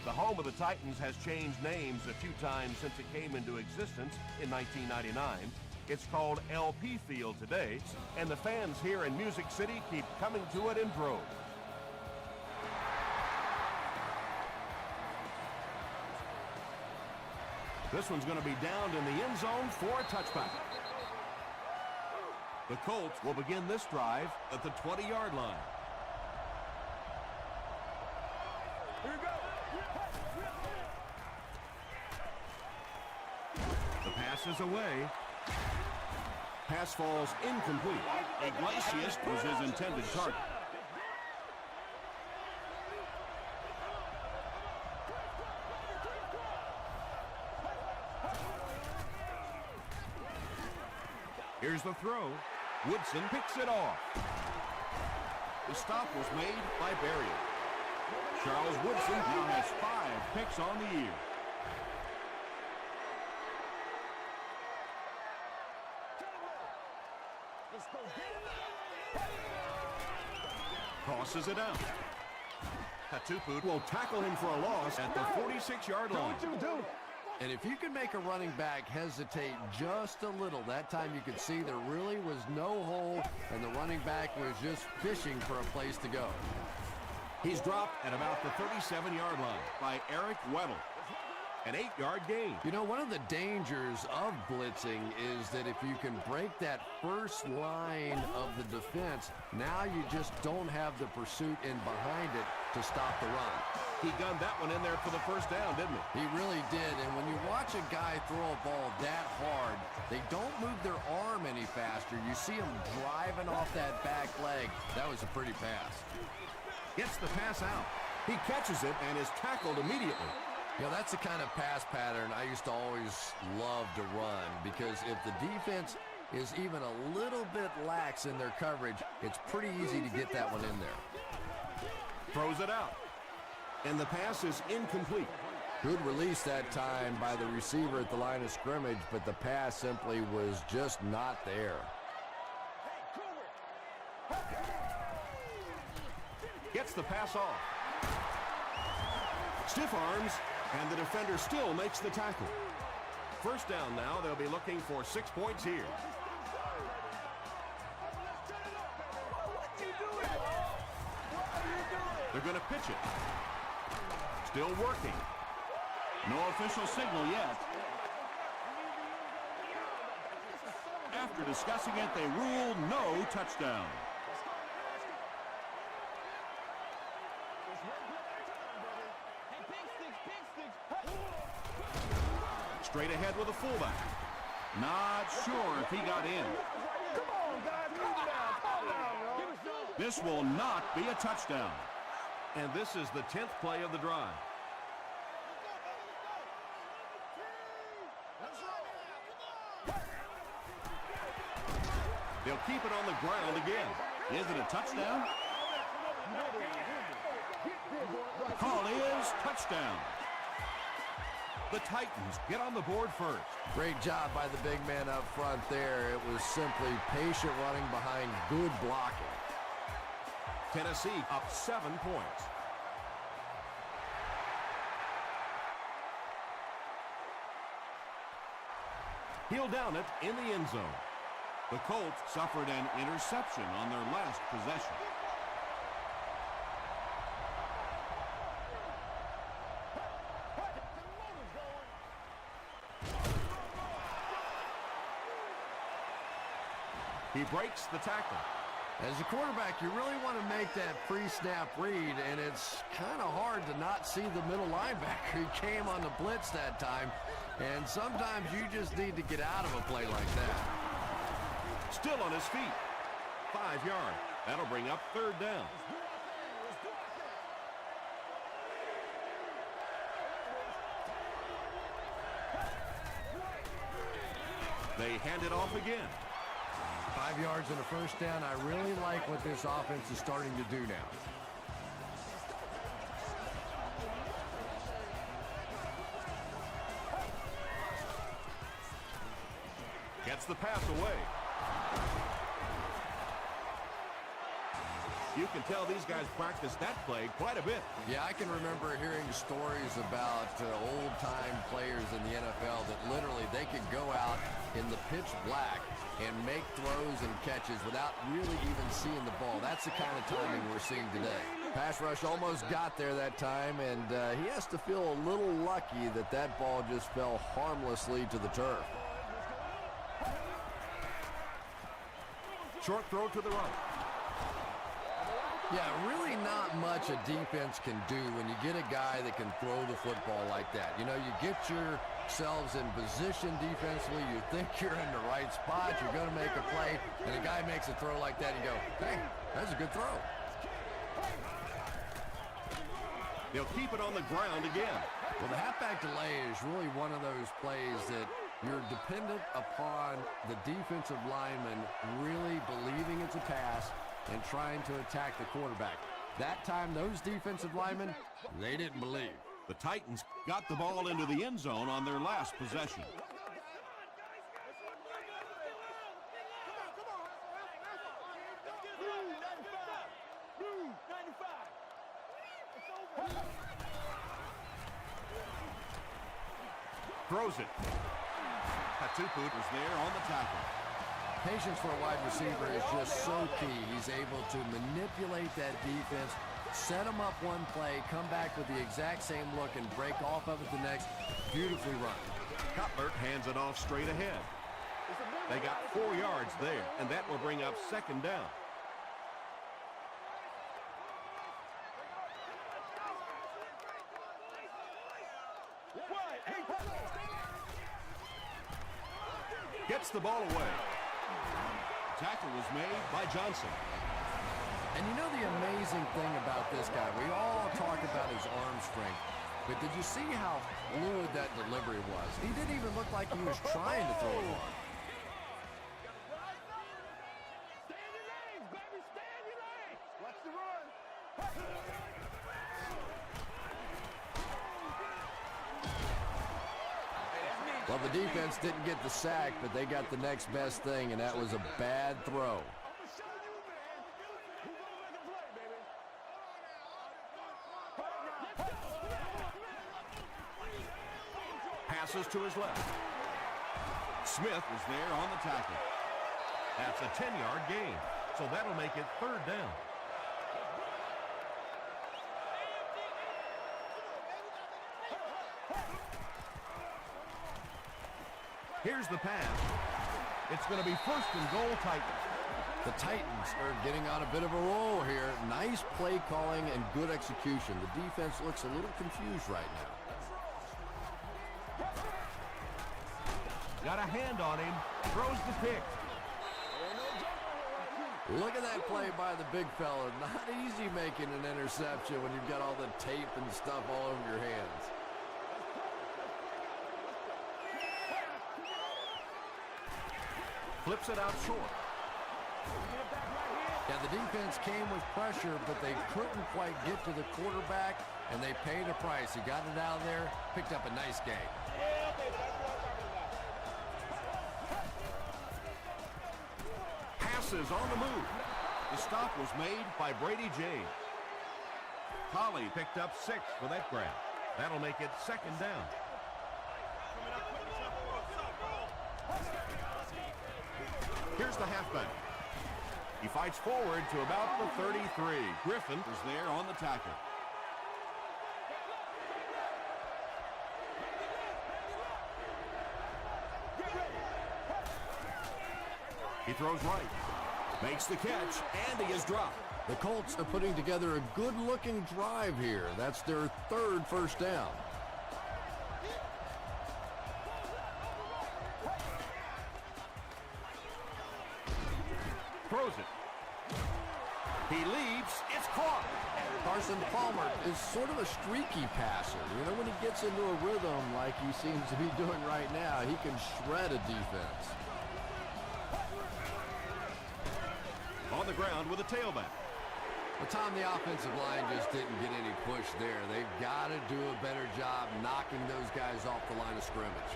The home of the Titans has changed names a few times since it came into existence in 1999. It's called LP Field today, and the fans here in Music City keep coming to it in droves. This one's going to be downed in the end zone for a touchback. The Colts will begin this drive at the 20-yard line. Here we go. The pass is away. Pass falls incomplete. Iglesias was his intended target. Here's the throw. Woodson picks it off. The stop was made by Berrios. Charles Woodson now has 5 picks on the year. Tosses it out. Hatupu will tackle him for a loss at the 46-yard line. And if you can make a running back hesitate just a little, that time you could see there really was no hole, and the running back was just fishing for a place to go. He's dropped at about the 37-yard line by Eric Weddle. An 8-yard gain. You know, one of the dangers of blitzing is that if you can break that first line of the defense, now you just don't have the pursuit in behind it to stop the run. He gunned that one in there for the first down, didn't he? He really did, and when you watch a guy throw a ball that hard, they don't move their arm any faster. You see him driving off that back leg. That was a pretty pass. Gets the pass out. He catches it and is tackled immediately. You know, that's the kind of pass pattern I used to always love to run, because if the defense is even a little bit lax in their coverage, it's pretty easy to get that one in there. Throws it out. And the pass is incomplete. Good release that time by the receiver at the line of scrimmage, but the pass simply was just not there. Gets the pass off. Stiff arms, and the defender still makes the tackle. First down now. They'll be looking for 6 points here. They're going to pitch it. Still working. No official signal yet. After discussing it, they ruled no touchdown. Straight ahead with a fullback. Not sure if he got in. Come on, guys. Calm down. This will not be a touchdown. And this is the 10th play of the drive. They'll keep it on the ground again. Is it a touchdown? The call is touchdown. The Titans get on the board first. Great job by the big man up front there. It was simply patient running behind good blocking. Tennessee up 7 points. He'll down it in the end zone. The Colts suffered an interception on their last possession. He breaks the tackle. As a quarterback, you really want to make that pre-snap read, and it's kind of hard to not see the middle linebacker. He came on the blitz that time, and sometimes you just need to get out of a play like that. Still on his feet. 5 yards. That'll bring up third down. They hand it off again. 5 yards and a first down. I really like what this offense is starting to do now. Gets the pass away. You can tell these guys practice that play quite a bit. Yeah, I can remember hearing stories about old-time players in the NFL that literally they could go out in the pitch black and make throws and catches without really even seeing the ball. That's the kind of timing we're seeing today. Pass rush almost got there that time, and he has to feel a little lucky that that ball just fell harmlessly to the turf. Short throw to the right. Yeah, really not much a defense can do when you get a guy that can throw the football like that. You know, you get yourselves in position defensively. You think you're in the right spot. You're going to make a play, and a guy makes a throw like that, and you go, hey, that's a good throw. They'll keep it on the ground again. Well, the halfback delay is really one of those plays that you're dependent upon the defensive lineman really believing it's a pass and trying to attack the quarterback. That time, those defensive linemen, they didn't believe. The Titans got the ball into the end zone on their last possession. Throws it. Katuput is there on the tackle. Patience for a wide receiver is just so key. He's able to manipulate that defense, set them up one play, come back with the exact same look, and break off of it the next. Beautifully run. Cutler hands it off straight ahead. They got 4 yards there, and that will bring up second down. Gets the ball away. Tackle was made by Johnson. And you know the amazing thing about this guy, we all talk about his arm strength, but did you see how fluid that delivery was? He didn't even look like he was trying to throw it hard. Stay in your lanes, baby. Stay in your lanes. Watch the run. Well, the defense didn't get the sack, but they got the next best thing, and that was a bad throw. Passes to his left. Smith is there on the tackle. That's a 10-yard gain, so that'll make it third down. Here's the pass. It's going to be first and goal, Titans. The Titans are getting on a bit of a roll here. Nice play calling and good execution. The defense looks a little confused right now. Got a hand on him. Throws the pick. Look at that play by the big fella. Not easy making an interception when you've got all the tape and stuff all over your hands. Flips it out short. Yeah, the defense came with pressure, but they couldn't quite get to the quarterback, and they paid a price. He got it out of there, picked up a nice gain. Passes on the move. The stop was made by Brady James. Collie picked up 6 for that grab. That'll make it second down. Here's the halfback. He fights forward to about the 33. Griffin is there on the tackle. He throws right. Makes the catch, and he is dropped. The Colts are putting together a good-looking drive here. That's their third first down. Throws it. He leaps. It's caught. Carson Palmer is sort of a streaky passer. You know, when he gets into a rhythm like he seems to be doing right now, he can shred a defense. On the ground with a tailback. Well, Tom, the offensive line just didn't get any push there. They've got to do a better job knocking those guys off the line of scrimmage.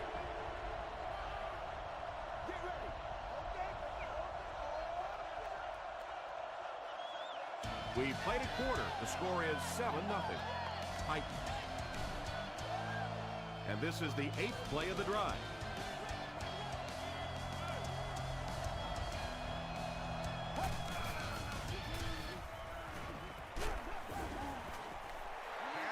We've played a quarter. The score is 7-0. Titans. And this is the 8th play of the drive.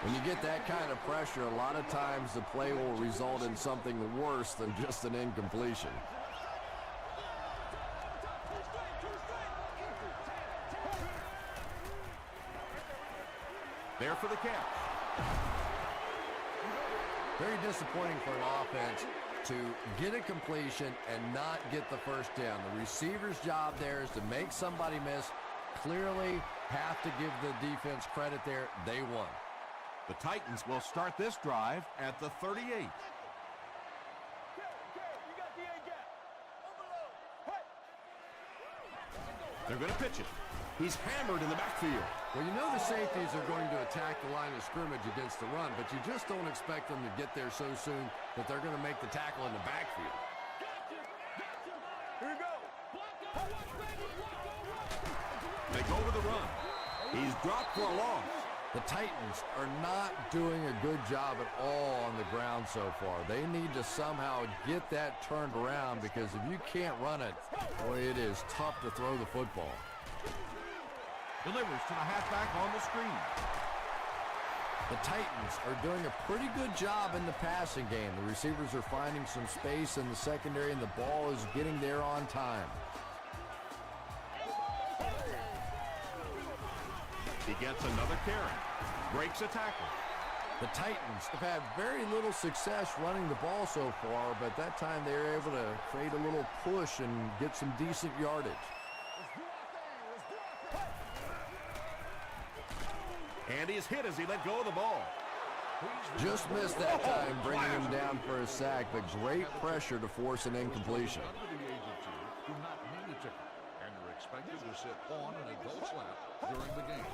When you get that kind of pressure, a lot of times the play will result in something worse than just an incompletion. There for the catch. Very disappointing for an offense to get a completion and not get the first down. The receiver's job there is to make somebody miss. Clearly have to give the defense credit there. They won. The Titans will start this drive at the 38. They're going to pitch it. He's hammered in the backfield. Well, you know the safeties are going to attack the line of scrimmage against the run, but you just don't expect them to get there so soon that they're going to make the tackle in the backfield. Here we go. They go with the run. He's dropped for a loss. The Titans are not doing a good job at all on the ground so far. They need to somehow get that turned around, because if you can't run it, boy, it is tough to throw the football. Delivers to the halfback on the screen. The Titans are doing a pretty good job in the passing game. The receivers are finding some space in the secondary, and the ball is getting there on time. He gets another carry. Breaks a tackle. The Titans have had very little success running the ball so far, but that time they were able to create a little push and get some decent yardage. And he's hit as he let go of the ball. Just missed that time, bringing him down for a sack, but great pressure to force an incompletion. Under the age of 2 do not need a ticket, and are expected to sit on an adult's lap during the game.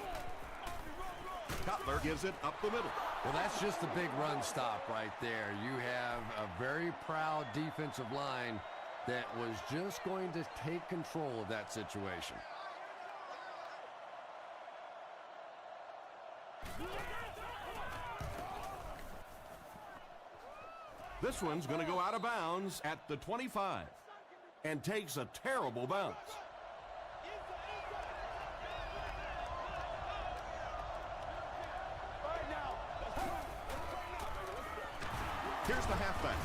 Cutler gives it up the middle. Well, that's just a big run stop right there. You have a very proud defensive line that was just going to take control of that situation. This one's going to go out of bounds at the 25 and takes a terrible bounce. Here's the halfback.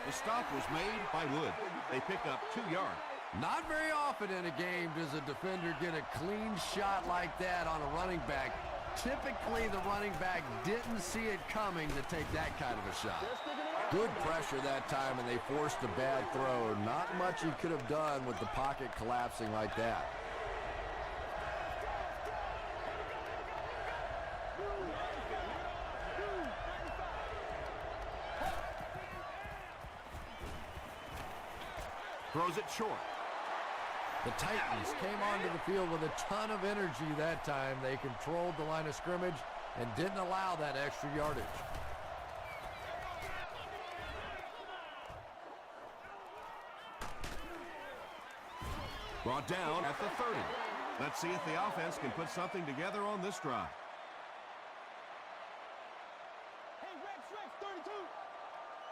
The stop was made by Wood. They pick up 2 yards. Not very often in a game does a defender get a clean shot like that on a running back. Typically, the running back didn't see it coming to take that kind of a shot. Good pressure that time, and they forced a bad throw. Not much he could have done with the pocket collapsing like that. Throws it short. The Titans came onto the field with a ton of energy that time. They controlled the line of scrimmage and didn't allow that extra yardage. Brought down at the 30. Let's see if the offense can put something together on this drive. Hey, Rex, 32.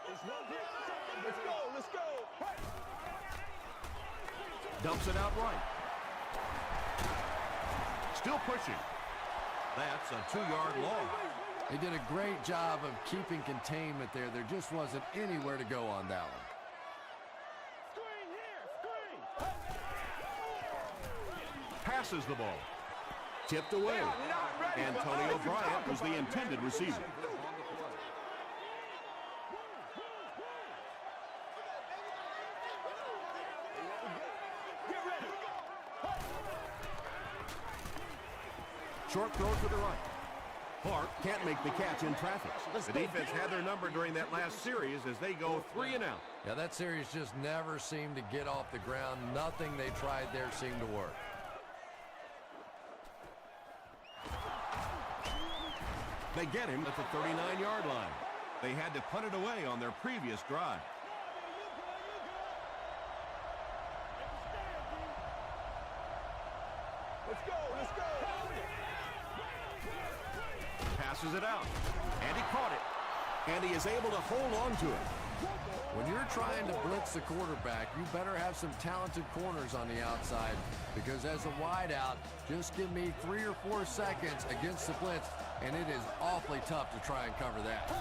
Let's go, let's go. Dumps it out right. Still pushing. That's a 2-yard loss. They did a great job of keeping containment there. There just wasn't anywhere to go on that one. Screen here, screen. Passes the ball. Tipped away. Antonio Bryant was the intended receiver. Short throw to the right. Clark can't make the catch in traffic. The defense had their number during that last series as they go 3 and out. Yeah, that series just never seemed to get off the ground. Nothing they tried there seemed to work. They get him at the 39-yard line. They had to punt it away on their previous drive. Let's go, let's go. passes it out. And he caught it. And he is able to hold on to it. When you're trying to blitz the quarterback, you better have some talented corners on the outside, because as a wideout, just give me 3 or 4 seconds against the blitz, and it is awfully tough to try and cover that.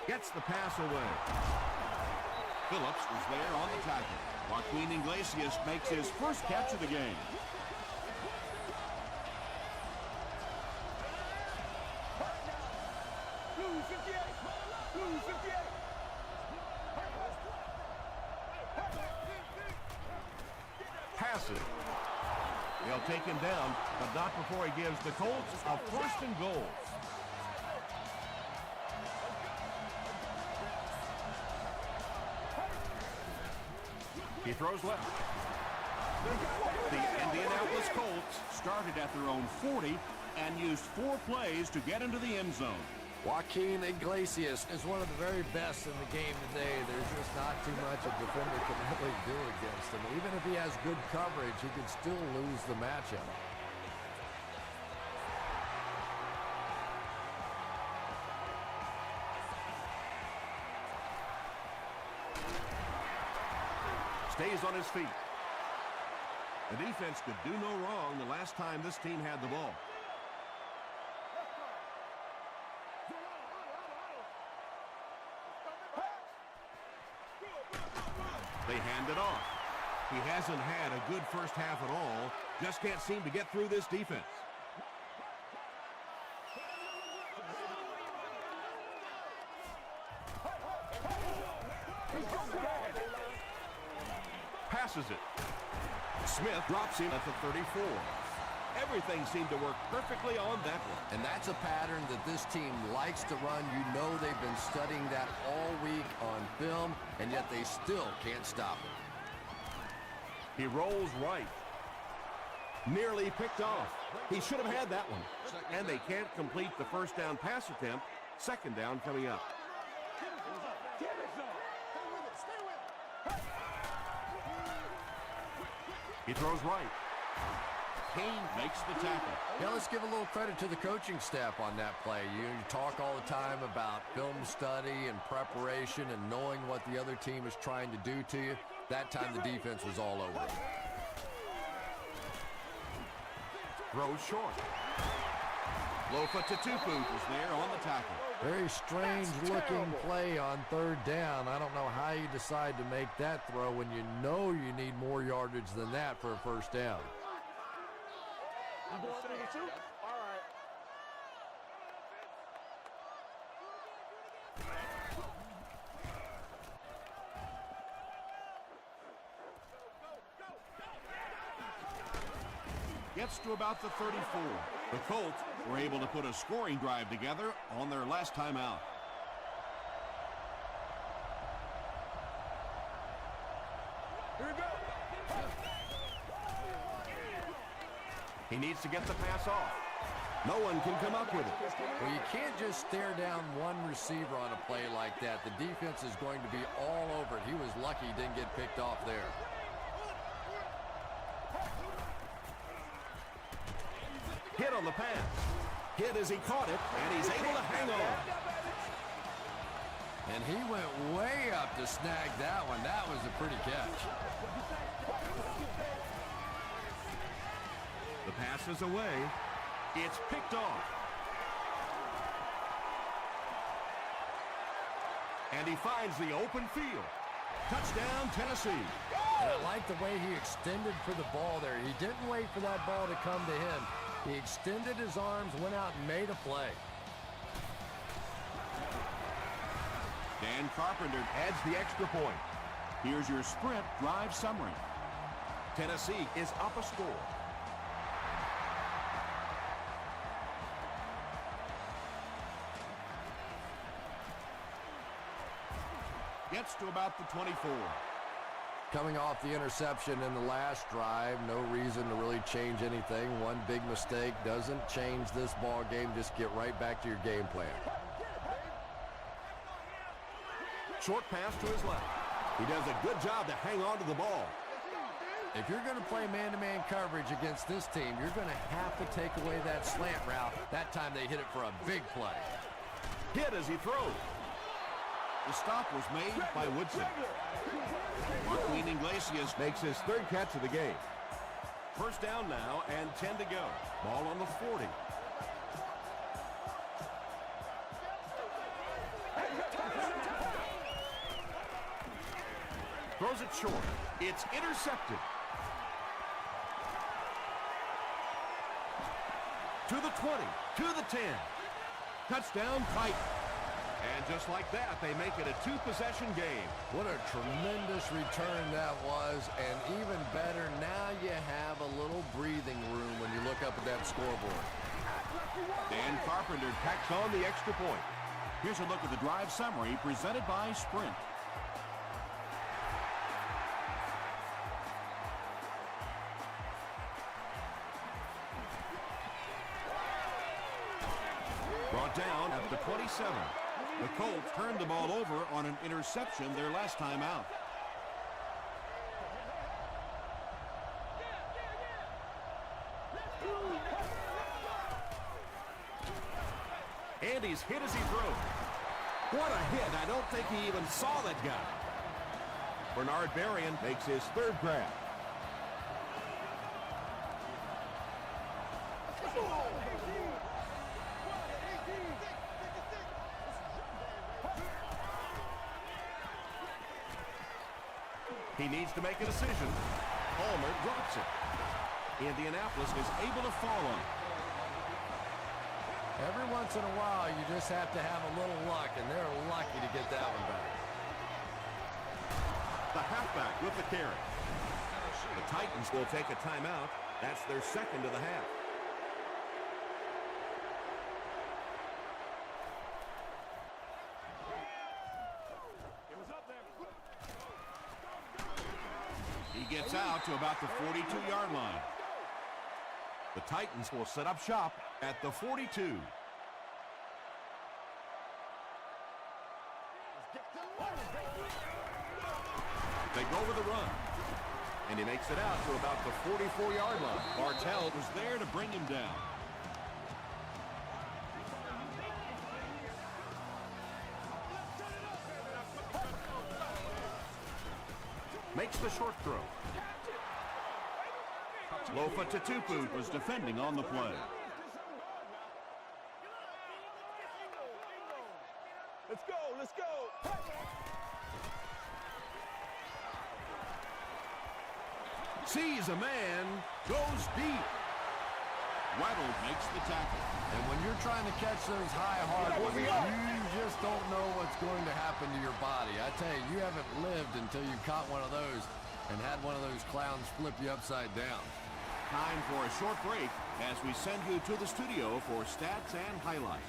Gets the pass away. Phillips is there on the tackle. Joaquin Iglesias makes his first catch of the game. Passes. They'll take him down, but not before he gives the Colts a 1st and goal. He throws left. The Indianapolis Colts started at their own 40 and used 4 plays to get into the end zone. Joaquin Iglesias is one of the very best in the game today. There's just not too much a defender can really do against him. Even if he has good coverage, he can still lose the matchup. Stays on his feet. The defense could do no wrong the last time this team had the ball. They hand it off. He hasn't had a good first half at all. Just can't seem to get through this defense. Passes it. Smith drops him at the 34. Everything seemed to work perfectly on that one. And that's a pattern that this team likes to run. You know they've been studying that all week on film, and yet they still can't stop it. He rolls right. Nearly picked off. He should have had that one. And they can't complete the first down pass attempt. 2nd down coming up. He throws right. Kane makes the tackle. Yeah, let's give a little credit to the coaching staff on that play. You talk all the time about film study and preparation and knowing what the other team is trying to do to you. That time the defense was all over it. Throws short. Lofa Tatupu is there on the tackle. Very strange looking play on 3rd down. I don't know how you decide to make that throw when you know you need more yardage than that for a 1st down. Gets to about the 34. The Colts were able to put a scoring drive together on their last time out. He needs to get the pass off. No one can come up with it. Well, you can't just stare down one receiver on a play like that. The defense is going to be all over it. He was lucky he didn't get picked off there. Hit on the pass. Hit as he caught it, and he's able to hang on. And he went way up to snag that one. That was a pretty catch. The pass is away. It's picked off. And he finds the open field. Touchdown, Tennessee. And I like the way he extended for the ball there. He didn't wait for that ball to come to him. He extended his arms, went out and made a play. Dan Carpenter Adds the extra point. Here's your sprint drive summary. Tennessee is up a score. Gets to about the 24. Coming off the interception in the last drive, no reason to really change anything. One big mistake doesn't change this ball game. Just get right back to your game plan. Short pass to his left. He does a good job to hang on to the ball. If you're going to play man-to-man coverage against this team, you're going to have to take away that slant route. That time they hit it for a big play. Hit as he throws. The stop was made by Woodson. Joaquin Iglesias Makes his third catch of the game. First down now and 10 to go. Ball on the 40. Throws it short. It's intercepted. To the 20, to the 10. Touchdown, Titans. And just like that, they make it a two-possession game. What a tremendous return that was, and even better, now you have a little breathing room when you look up at that scoreboard. Dan Carpenter tacks on the extra point. Here's a look at the drive summary presented by Sprint. Brought down at the 27. The Colts turned the ball over on an interception their last time out. And he's hit as he throws. What a hit. I don't think he even saw that guy. Bernard Berrien makes his third grab. He needs to make a decision. Palmer drops it. Indianapolis is able to fall on it. Every once in a while, you just have to have a little luck, and they're lucky to get that one back. The halfback with the carry. The Titans will take a timeout. That's their second of the half. He gets out to about the 42-yard line. The Titans will set up shop at the 42. They go with the run. And he makes it out to about the 44-yard line. Bartell was there to bring him down. Makes the short throw. Lofa Tatupu Was defending on the play. Let's go, let's go. sees a man, goes deep. Weddle makes the tackle. And when you're trying to catch those high hardwood, you just don't know what's going to happen to your body. I tell you, you haven't lived until you caught one of those and had one of those clowns flip you upside down. Time for a short break as we send you to the studio for stats and highlights.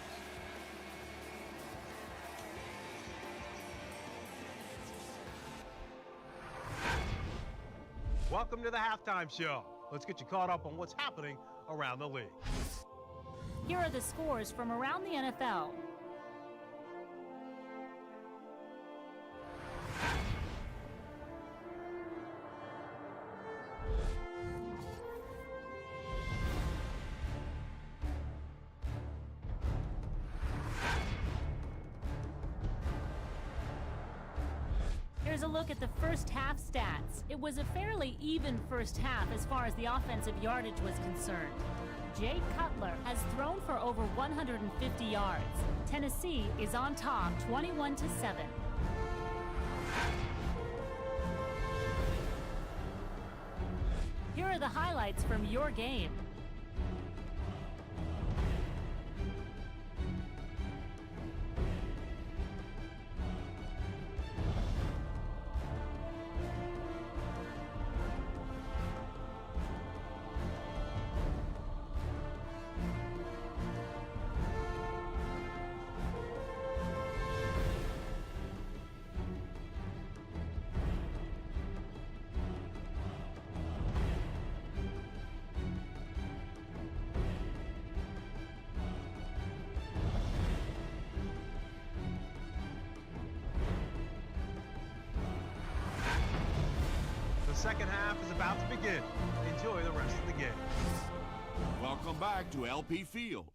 Welcome to the halftime show. Let's get you caught up on what's happening around the league. Here are the scores from around the NFL. Here's a look at the first half stats. It was a fairly even first half as far as the offensive yardage was concerned. Jay Cutler has thrown for over 150 yards. Tennessee is on top 21-7. Here are the highlights from your game. second half is about to begin. Enjoy the rest of the game. Welcome back to LP Field.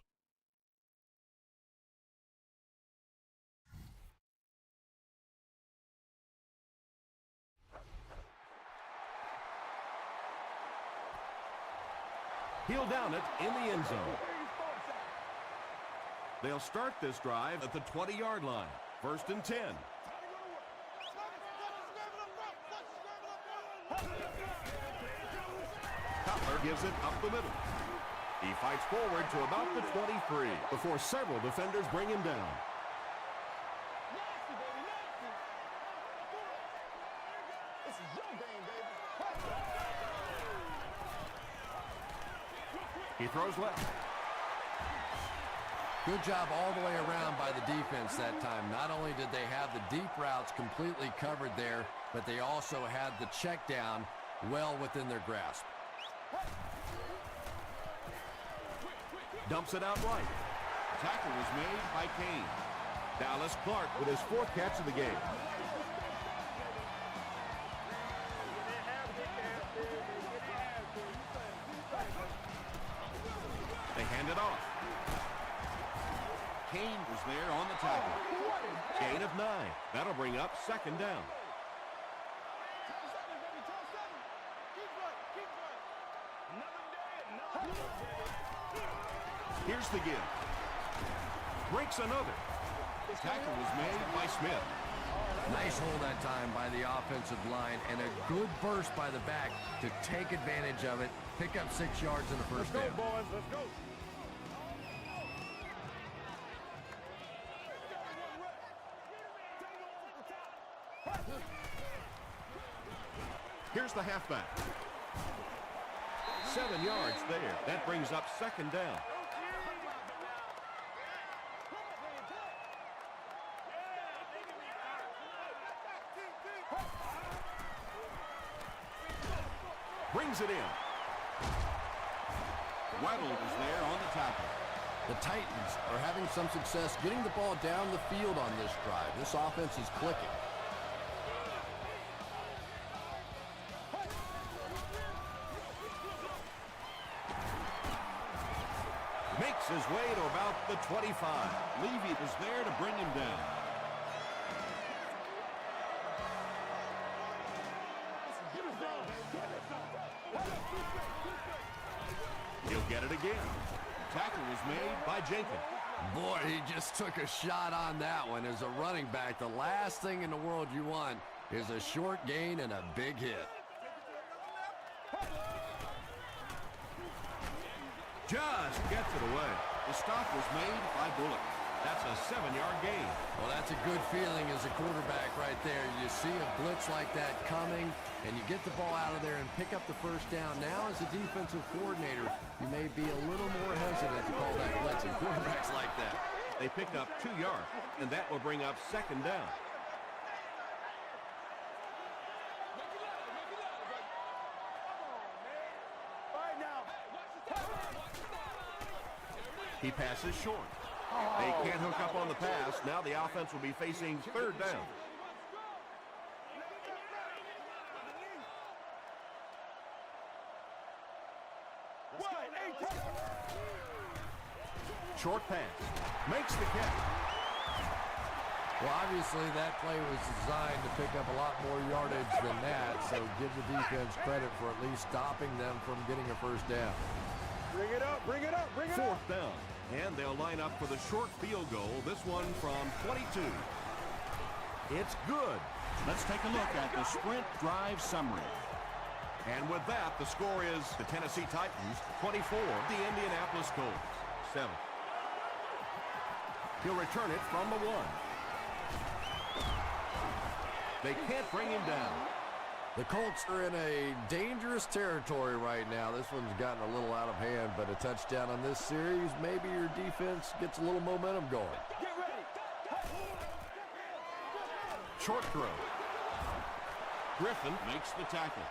He'll down it in the end zone. They'll start this drive at the 20-yard line. 1st and 10. Cutler gives it up the middle. He fights forward to about the 23 before several defenders bring him down. He throws left. Good job all the way around by the defense that time. Not only did they have the deep routes completely covered there, but they also had the check down well within their grasp. Dumps it out right. Tackle was made by Kane. Dallas Clark with his 4th catch of the game. They hand it off. Kane was there on the tackle. Gain of 9. That'll bring up 2nd down. Here's the give. Breaks another. Tackle was made by Smith. Nice hold that time by the offensive line and a good burst by the back to take advantage of it, pick up 6 yards in the first down. Let's go, boys. Let's go. Here's the halfback. 7 yards there. That brings up 2nd down. Brings it in. Weddle was there on the tackle. The Titans are having some success getting the ball down the field on this drive. This offense is clicking. Makes his way to about the 25. Levy was there to bring him down. He'll get it again. Tackle was made by Jenkins. Boy, he just took a shot on that one. As a running back, the last thing in the world you want is a short gain and a big hit. Just gets it away. The stop was made by Bullock. That's a 7-yard gain. Well, that's a good feeling as a quarterback right there. You see a blitz like that coming, and you get the ball out of there and pick up the first down. Now, as a defensive coordinator, you may be a little more hesitant to call that blitz, and quarterbacks like that. They picked up 2 yards, and that will bring up 2nd down. He passes short. They can't hook up on the pass. Now the offense will be facing 3rd down. Short pass. Makes the catch. Well, obviously that play was designed to pick up a lot more yardage than that, so give the defense credit for at least stopping them from getting a first down. Bring it up, bring it up, bring it up. 4th down. And they'll line up for the short field goal, this one from 22. It's good. Let's take a look at the sprint drive summary. And with that, the score is the Tennessee Titans 24, the Indianapolis Colts 7. He'll return it from the 1. They can't bring him down. The Colts are in a dangerous territory right now. This one's gotten a little out of hand, but a touchdown on this series, maybe your defense gets a little momentum going. Short throw. Griffin makes the tackle.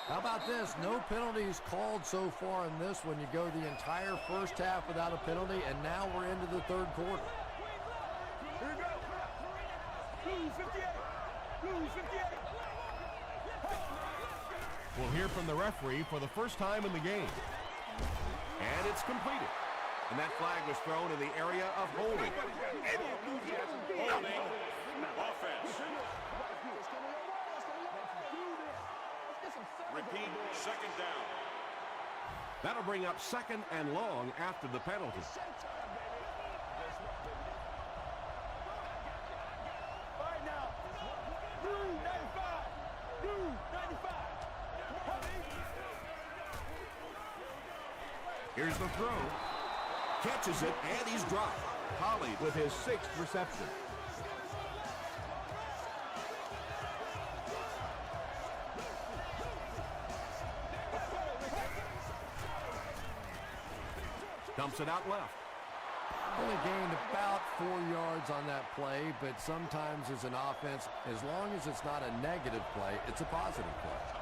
How about this? No penalties called so far in this one. You go the entire first half without a penalty, and now we're into the 3rd quarter. Here we go. Blue 58. Blue 58. We'll hear from the referee for the first time in the game. And it's completed. And that flag was thrown in the area of holding. Holding. Offense. Repeat, second down. That'll bring up second and long after the penalty. Here's the throw. Catches it, and he's dropped. Holly with his 6th reception. Dumps it out left. Only gained about 4 yards on that play, but sometimes as an offense, as long as it's not a negative play, it's a positive play.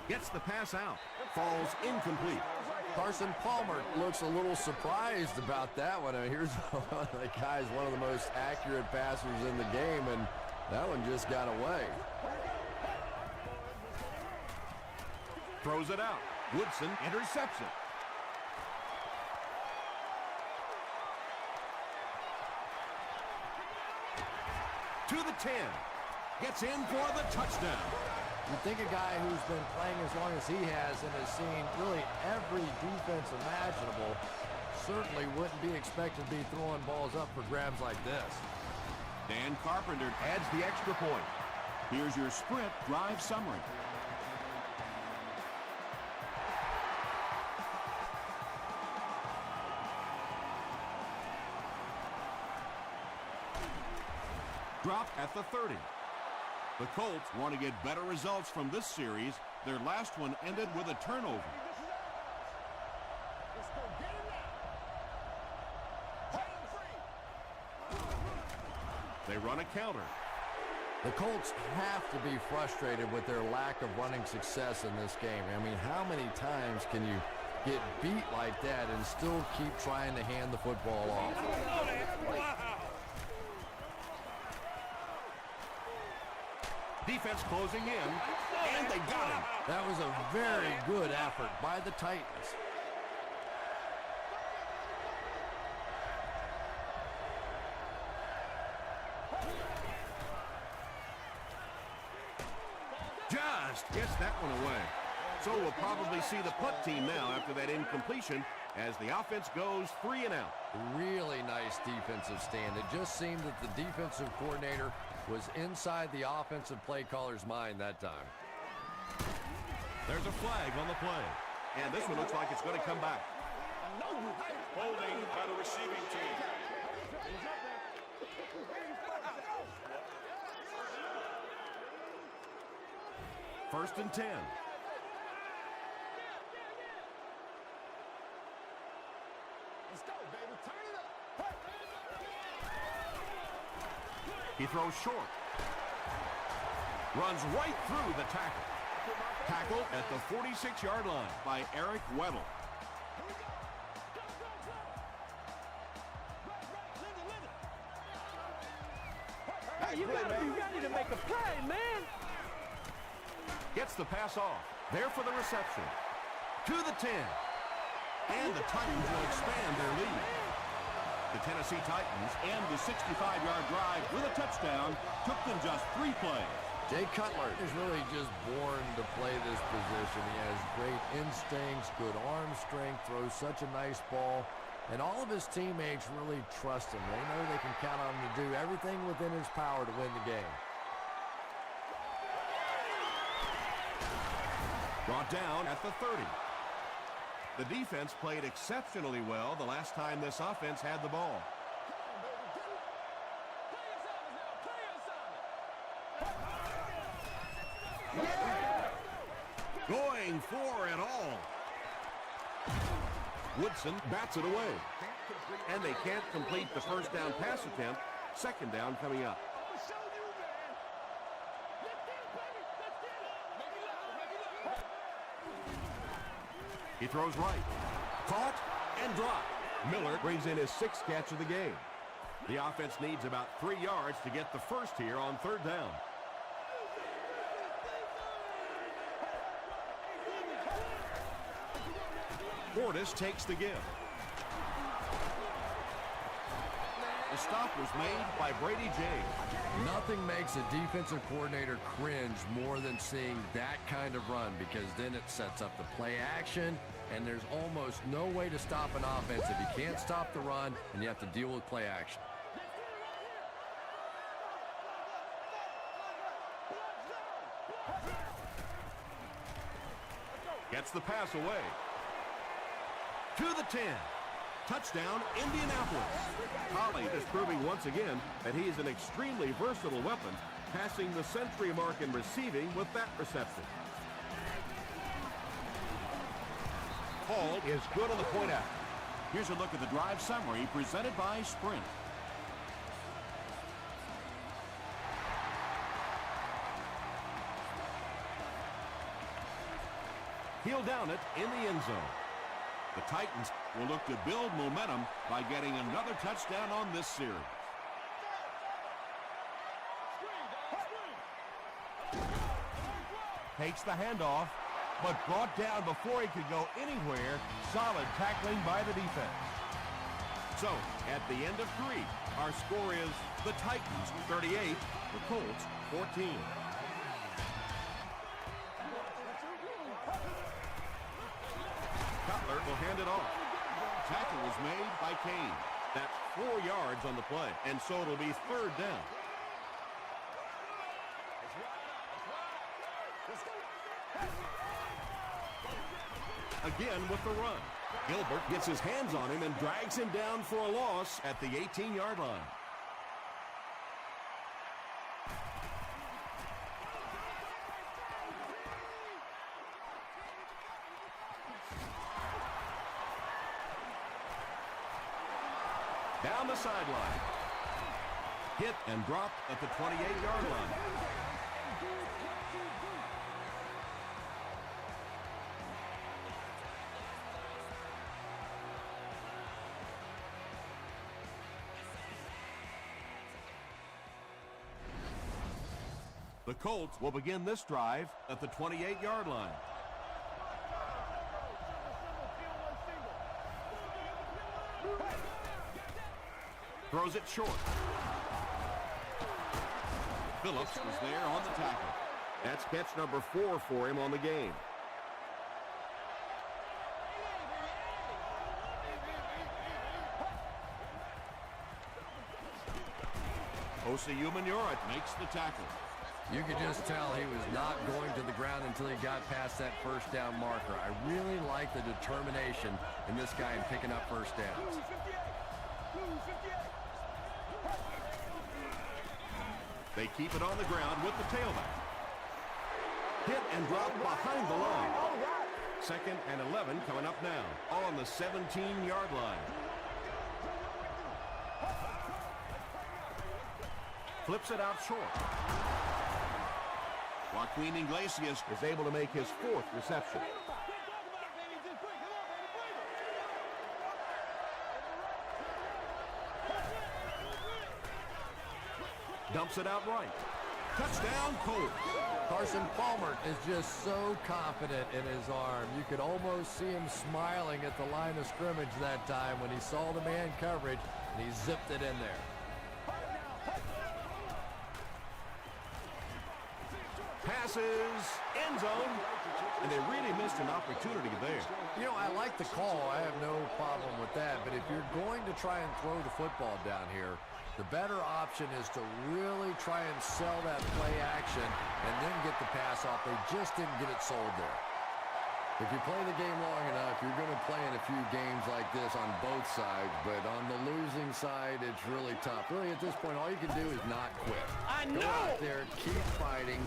Gets the pass out. Falls incomplete. Carson Palmer looks a little surprised about that one. I mean, here's one of the guys, one of the most accurate passers in the game, and that one just got away. Throws it out. Woodson intercepts it. To the 10. Gets in for the touchdown. You'd think a guy who's been playing as long as he has and has seen really every defense imaginable certainly wouldn't be expected to be throwing balls up for grabs like this. Dan Carpenter Adds the extra point. Here's your sprint drive summary. Dropped at the 30. The Colts want to get better results from this series. Their last one ended with a turnover. They run a counter. The Colts have to be frustrated with their lack of running success in this game. I mean, how many times can you get beat like that and still keep trying to hand the football off? Defense closing in, and they got him. That was a very good effort by the Titans. Just gets that one away. So we'll probably see the punt team now after that incompletion as the offense goes 3 and out. Really nice defensive stand. It just seemed that the defensive coordinator was inside the offensive play caller's mind that time. There's a flag on the play. And this one looks like it's going to come back. Holding by the receiving team. First and 10. Let's go, baby. Turn it up. He throws short. Runs right through the tackle. Tackled at the 46-yard line by Eric Weddle. Hey, you got to make a play, man. Gets the pass off. There for the reception. To the 10. And the Titans will expand their lead. The Tennessee Titans end the 65-yard drive with a touchdown. Took them just 3 plays. Jay Cutler is really just born to play this position. He has great instincts, good arm strength, throws such a nice ball. And all of his teammates really trust him. They know they can count on him to do everything within his power to win the game. Brought down at the 30. The defense played exceptionally well the last time this offense had the ball. Going for it all. Woodson bats it away. And they can't complete the first down pass attempt. Second down coming up. He throws right. Caught and dropped. Miller brings in his 6th catch of the game. The offense needs about 3 yards to get the first here on 3rd down. Portis takes the give. The stop was made by Brady James. Nothing makes a defensive coordinator cringe more than seeing that kind of run, because then it sets up the play action, and there's almost no way to stop an offense if you can't stop the run and you have to deal with play action. Gets the pass away. To the 10. Touchdown, Indianapolis. Pollard is proving once again that he is an extremely versatile weapon, passing the century mark in receiving with that reception. Hall is good on the point out. Here's a look at the drive summary presented by Sprint. He'll down it in the end zone. The Titans will look to build momentum by getting another touchdown on this series. Takes the handoff, but brought down before he could go anywhere. Solid tackling by the defense. So, at the end of 3, our score is the Titans 38, the Colts 14. Cutler will hand it off. Tackle was made by Kane. That's 4 yards on the play, and so it'll be 3rd down. Again with the run. Gilbert gets his hands on him and drags him down for a loss at the 18-yard line. Down the sideline. Hit and dropped at the 28-yard line. The Colts will begin this drive at the 28-yard line. Throws it short. Phillips was there on the tackle. That's catch number 4 for him on the game. Osi Umenyiora makes the tackle. You could just tell he was not going to the ground until he got past that first down marker. I really like the determination in this guy in picking up first downs. They keep it on the ground with the tailback. Hit and drop behind the line. 2nd and 11 coming up now on the 17-yard line. Flips it out short. Joaquin Iglesias Is able to make his 4th reception. Dumps it out right. Touchdown, Colts. Carson Palmer is just so confident in his arm. You could almost see him smiling at the line of scrimmage that time when he saw the man coverage, and he zipped it in there. Passes, end zone, and they really missed an opportunity there. You know, I like the call. I have no problem with that. But if you're going to try and throw the football down here, the better option is to really try and sell that play action and then get the pass off. They just didn't get it sold there. If you play the game long enough, you're going to play in a few games like this on both sides. But on the losing side, it's really tough. Really, at this point, all you can do is not quit. Go out there, keep fighting,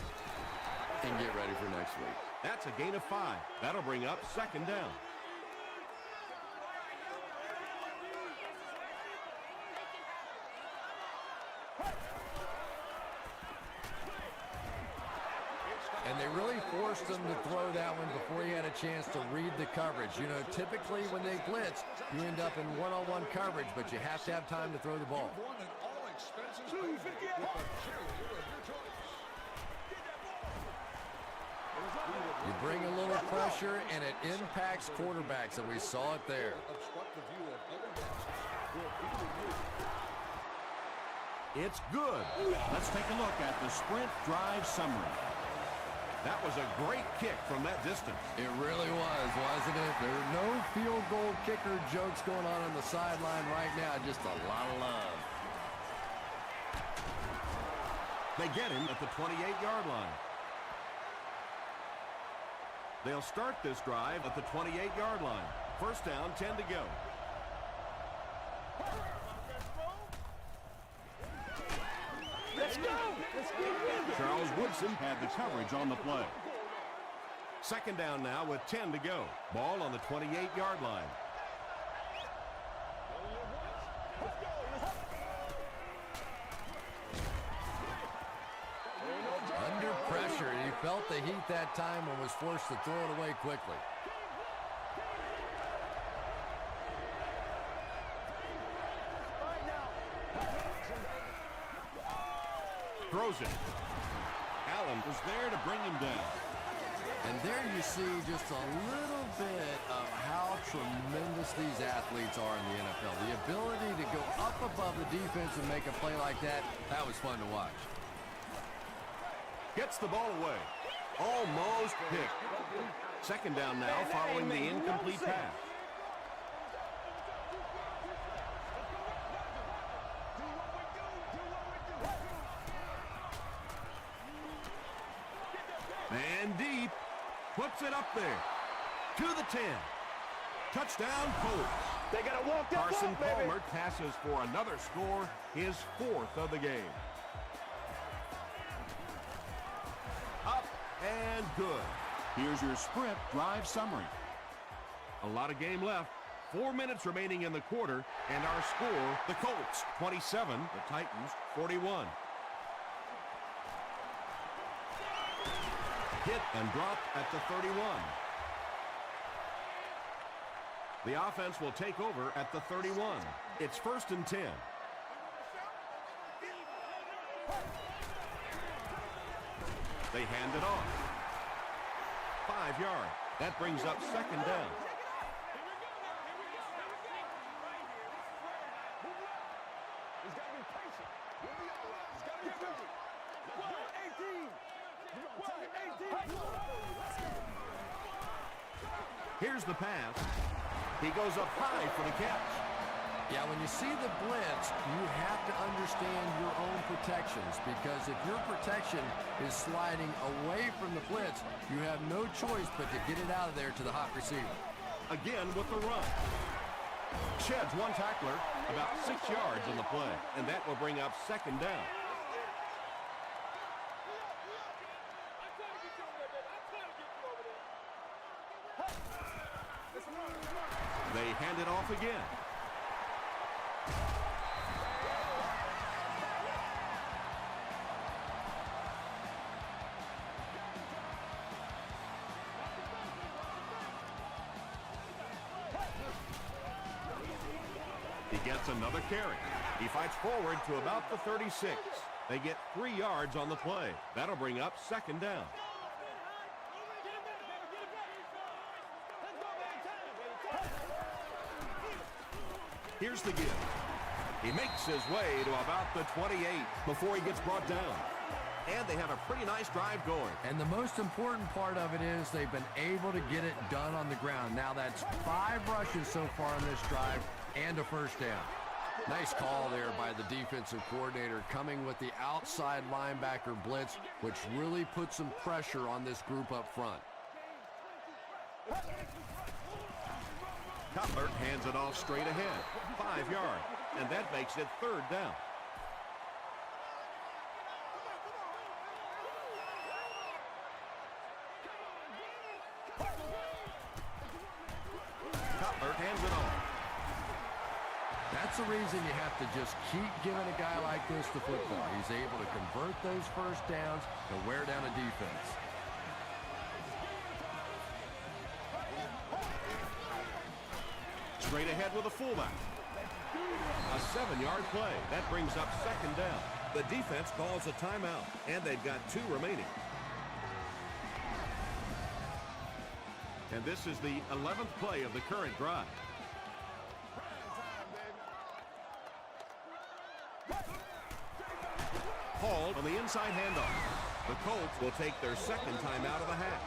and get ready for next week. That's a gain of 5. That'll bring up 2nd down. And they really forced him to throw that one before he had a chance to read the coverage. You know, typically when they blitz, you end up in one-on-one coverage, but you have to have time to throw the ball. You bring a little pressure, and it impacts quarterbacks, and we saw it there. It's good. Let's take a look at the sprint drive summary. That was a great kick from that distance. It really was, wasn't it? There are no field goal kicker jokes going on the sideline right now. Just a lot of love. They get him at the 28-yard line. They'll start this drive at the 28-yard line. First down, 10 to go. Let's go! Charles Woodson had the coverage on the play. Second down now with 10 to go. Ball on the 28-yard line. Under pressure, he felt the heat that time and was forced to throw it away quickly. Throws it. Allen was there to bring him down. And there you see just a little bit of how tremendous these athletes are in the NFL. The ability to go up above the defense and make a play like that, that was fun to watch. Gets the ball away. Almost picked. Second down now following the incomplete pass. And deep. Puts it up there. To the 10. Touchdown, Colts. They gotta walk that Carson walk, baby. Palmer passes for another score, his 4th of the game. Up and good. Here's your sprint drive summary. A lot of game left. 4 minutes remaining in the quarter, and our score, the Colts 27, the Titans 41. Hit and dropped at the 31. The offense will take over at the 31. It's 1st and 10. They hand it off. 5 yards. That brings up second down. Here's the pass. He goes up high for the catch. Yeah, when you see the blitz, you have to understand your own protections, because if your protection is sliding away from the blitz, you have no choice but to get it out of there to the hot receiver. Again with the run. Sheds one tackler, about 6 yards on the play, and that will bring up second down. They hand it off again. He gets another carry. He fights forward to about the 36. They get 3 yards on the play. That'll bring up second down. Here's the give. He makes his way to about the 28 before he gets brought down. And they have a pretty nice drive going. And the most important part of it is they've been able to get it done on the ground. Now that's 5 rushes so far in this drive and a first down. Nice call there by the defensive coordinator, coming with the outside linebacker blitz, which really puts some pressure on this group up front. Cutler hands it off straight ahead. 5 yards. And that makes it third down. Cutler hands it off. That's the reason you have to just keep giving a guy like this the football. He's able to convert those first downs to wear down a defense. straight ahead with a fullback. A 7-yard play. That brings up second down. The defense calls a timeout, and they've got 2 remaining. And this is the 11th play of the current drive. Hall on the inside handoff. The Colts will take their second timeout of the half.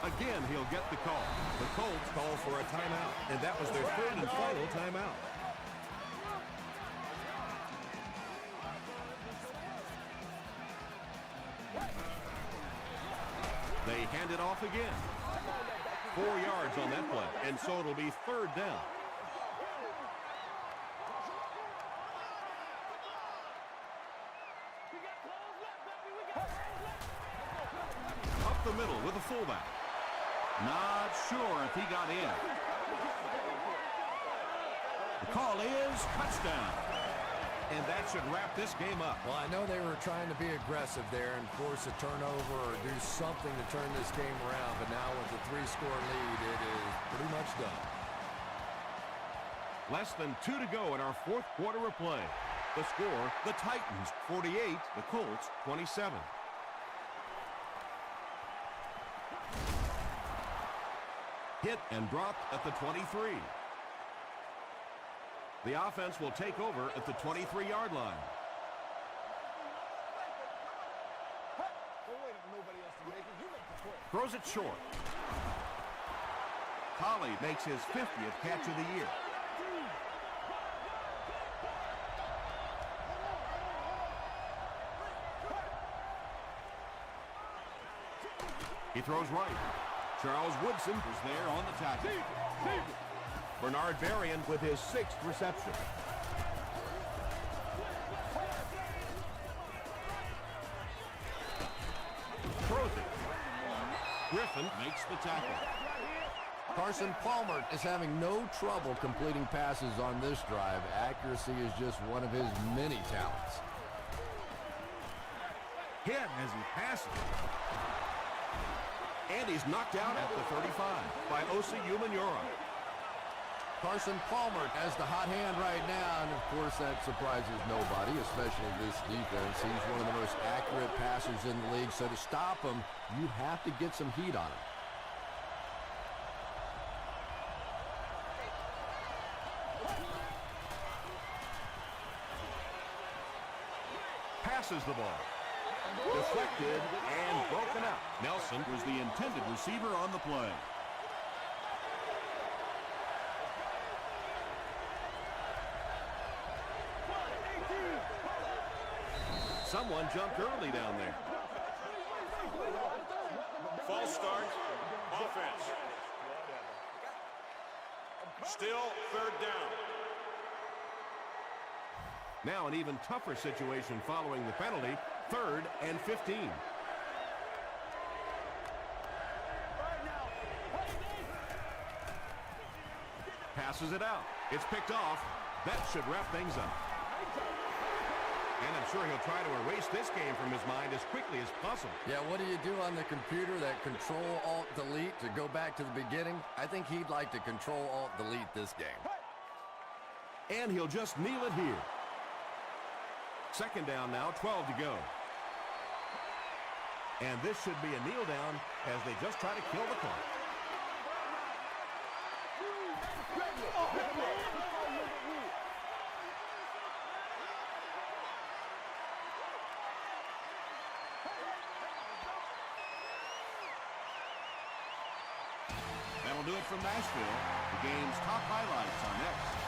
Again, he'll get the call. The Colts call for a timeout, and that was their 3rd and final timeout. They hand it off again. 4 yards on that play, and so it'll be 3rd down. Up the middle with a fullback. Not sure if he got in. The call is touchdown. And that should wrap this game up. Well, I know they were trying to be aggressive there and force a turnover or do something to turn this game around, but now with the 3-score lead, it is pretty much done. Less than 2 to go in our 4th quarter of play. The score, the Titans 48, the Colts 27. Hit and dropped at the 23. The offense will take over at the 23-yard line. Throws it short. Collie makes his 50th catch of the year. He throws right. Charles Woodson is there on the tackle. Bernard Varian with his 6th reception. Throws it. Griffin makes the tackle. Carson Palmer is having no trouble completing passes on this drive. Accuracy is just one of his many talents. Hit as he passes. And he's knocked out at the 35 by Osi Umenyiora. Carson Palmer has the hot hand right now, and of course that surprises nobody, especially this defense. He's one of the most accurate passers in the league, so to stop him, you have to get some heat on him. Passes the ball. Deflected and broken out. Nelson was the intended receiver on the play. Someone jumped early down there. False start, offense. Still 3rd down. Now an even tougher situation following the penalty, 3rd and 15. Passes it out. It's picked off. That should wrap things up. And I'm sure he'll try to erase this game from his mind as quickly as possible. Yeah, what do you do on the computer? That Control-Alt-Delete to go back to the beginning? I think he'd like to Control-Alt-Delete this game. And he'll just kneel it here. 2nd down now, 12 to go. And this should be a kneel down as they just try to kill the clock. That'll do it from Nashville. The game's top highlights are next.